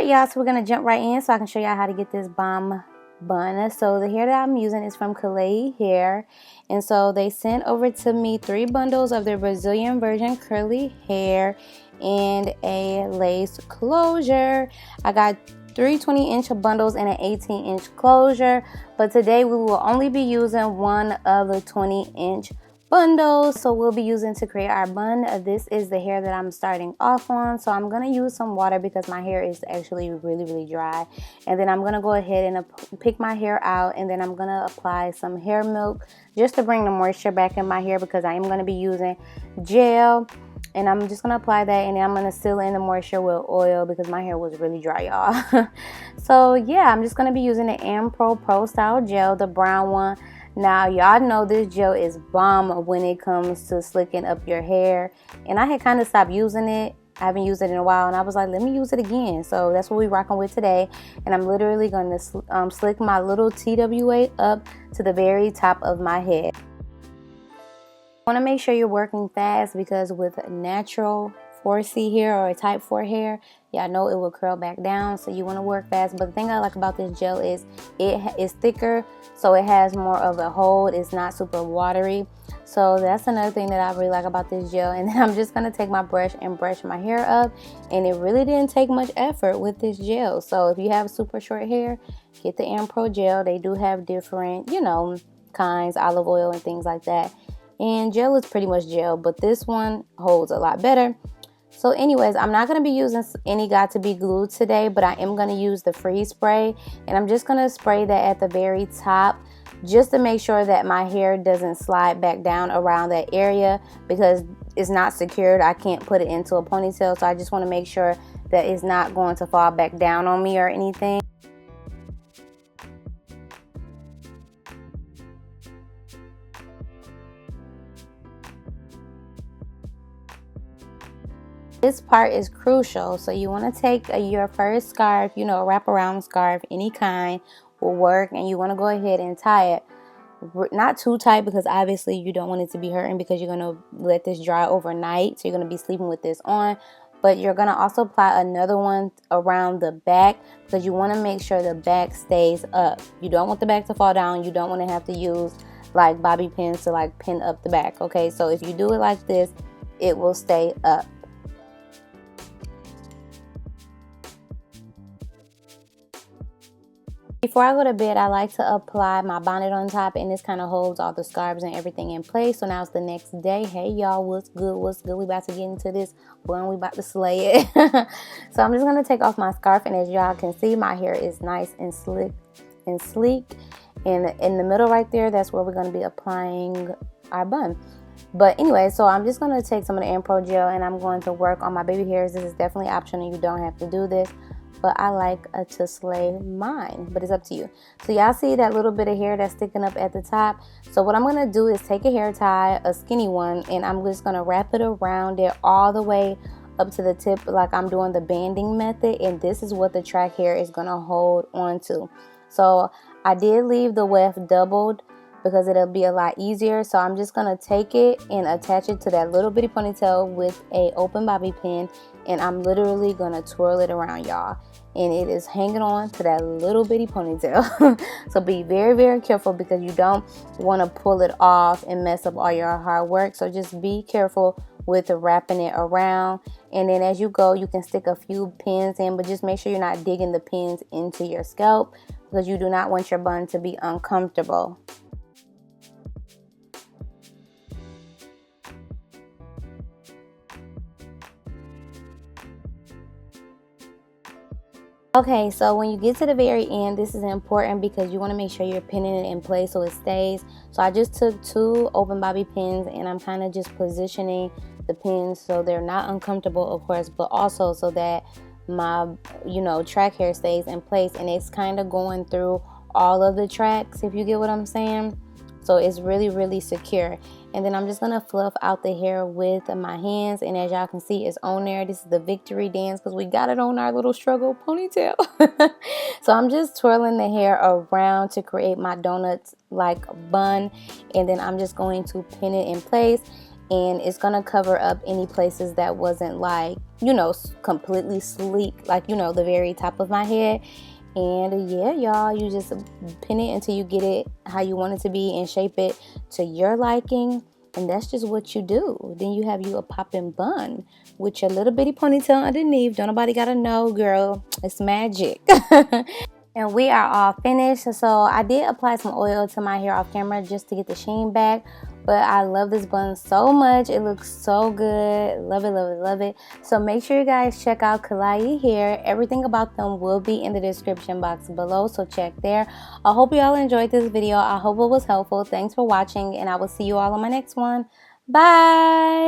y'all, so we're gonna jump right in so I can show y'all how to get this bomb bun. So the hair that I'm using is from Klaiyi hair, and so they sent over to me 3 bundles of their Brazilian virgin curly hair and a lace closure. I got 3 20-inch bundles and an 18-inch closure, but today we will only be using one of the 20-inch bundles, so we'll be using to create our bun. This is the hair that I'm starting off on, so I'm gonna use some water because my hair is actually really dry, and then I'm gonna go ahead and pick my hair out, and then I'm gonna apply some hair milk just to bring the moisture back in my hair because I am gonna be using gel, and I'm just gonna apply that, and then I'm gonna seal in the moisture with oil because my hair was really dry, y'all. So yeah, I'm just gonna be using the AMPRO Pro Style Gel, the brown one. Now, y'all know this gel is bomb when it comes to slicking up your hair. And I had kind of stopped using it. I haven't used it in a while. And I was like, let me use it again. So that's what we're rocking with today. And I'm literally going to slick my little TWA up to the very top of my head. I want to make sure you're working fast because with natural 4C hair or a type 4 hair, yeah, I know it will curl back down, so you want to work fast. But the thing I like about this gel is it is thicker, so it has more of a hold. It's not super watery, so that's another thing that I really like about this gel. And then I'm just going to take my brush and brush my hair up, and it really didn't take much effort with this gel. So if you have super short hair, get the AMPRO gel. They do have different, you know, kinds, olive oil and things like that, and gel is pretty much gel, but this one holds a lot better. So anyways, I'm not going to be using any Got2b glue today, but I am going to use the freeze spray, and I'm just going to spray that at the very top just to make sure that my hair doesn't slide back down around that area because it's not secured. I can't put it into a ponytail, so I just want to make sure that it's not going to fall back down on me or anything. This part is crucial, so you want to take your first scarf, you know, a wraparound scarf, any kind will work, and you want to go ahead and tie it. Not too tight because obviously you don't want it to be hurting because you're going to let this dry overnight, so you're going to be sleeping with this on. But you're going to also apply another one around the back because you want to make sure the back stays up. You don't want the back to fall down. You don't want to have to use like bobby pins to like pin up the back, okay? So if you do it like this, it will stay up. Before I go to bed, I like to apply my bonnet on top, and this kind of holds all the scarves and everything in place. So now it's the next day. Hey y'all, what's good? What's good? We about to get into this bun. We about to slay it. So I'm just going to take off my scarf, and as y'all can see, my hair is nice and slick and sleek. And in the middle right there, that's where we're going to be applying our bun. But anyway, so I'm just going to take some of the AMPRO gel, and I'm going to work on my baby hairs. This is definitely optional. You don't have to do this, but I like to slay mine, but it's up to you. So y'all see that little bit of hair that's sticking up at the top? So what I'm going to do is take a hair tie, a skinny one, and I'm just going to wrap it around it all the way up to the tip like I'm doing the banding method, and this is what the track hair is going to hold onto. So I did leave the weft doubled because it'll be a lot easier. So I'm just going to take it and attach it to that little bitty ponytail with a open bobby pin, and I'm literally going to twirl it around, y'all. And it is hanging on to that little bitty ponytail. So be very careful because you don't want to pull it off and mess up all your hard work. So just be careful with wrapping it around, and then as you go you can stick a few pins in, but just make sure you're not digging the pins into your scalp because you do not want your bun to be uncomfortable. Okay, so when you get to the very end, this is important because you want to make sure you're pinning it in place so it stays. So I just took 2 open bobby pins, and I'm kind of just positioning the pins so they're not uncomfortable, of course, but also so that my, you know, track hair stays in place, and it's kind of going through all of the tracks, if you get what I'm saying. So it's really secure. And then I'm just going to fluff out the hair with my hands. And as y'all can see, it's on there. This is the victory dance because we got it on our little struggle ponytail. So I'm just twirling the hair around to create my donuts like bun. And then I'm just going to pin it in place. and it's gonna cover up any places that wasn't like, you know, completely sleek, like, you know, the very top of my head. And yeah, y'all, you just pin it until you get it how you want it to be and shape it to your liking. And that's just what you do. Then you have you a poppin' bun with your little bitty ponytail underneath. Don't nobody gotta know, girl. It's magic. And we are all finished. So I did apply some oil to my hair off camera just to get the sheen back. But I love this bun so much. It looks so good. Love it, love it, love it. So make sure you guys check out Klaiyi hair. Everything about them will be in the description box below. So check there. I hope you all enjoyed this video. I hope it was helpful. Thanks for watching. And I will see you all on my next one. Bye.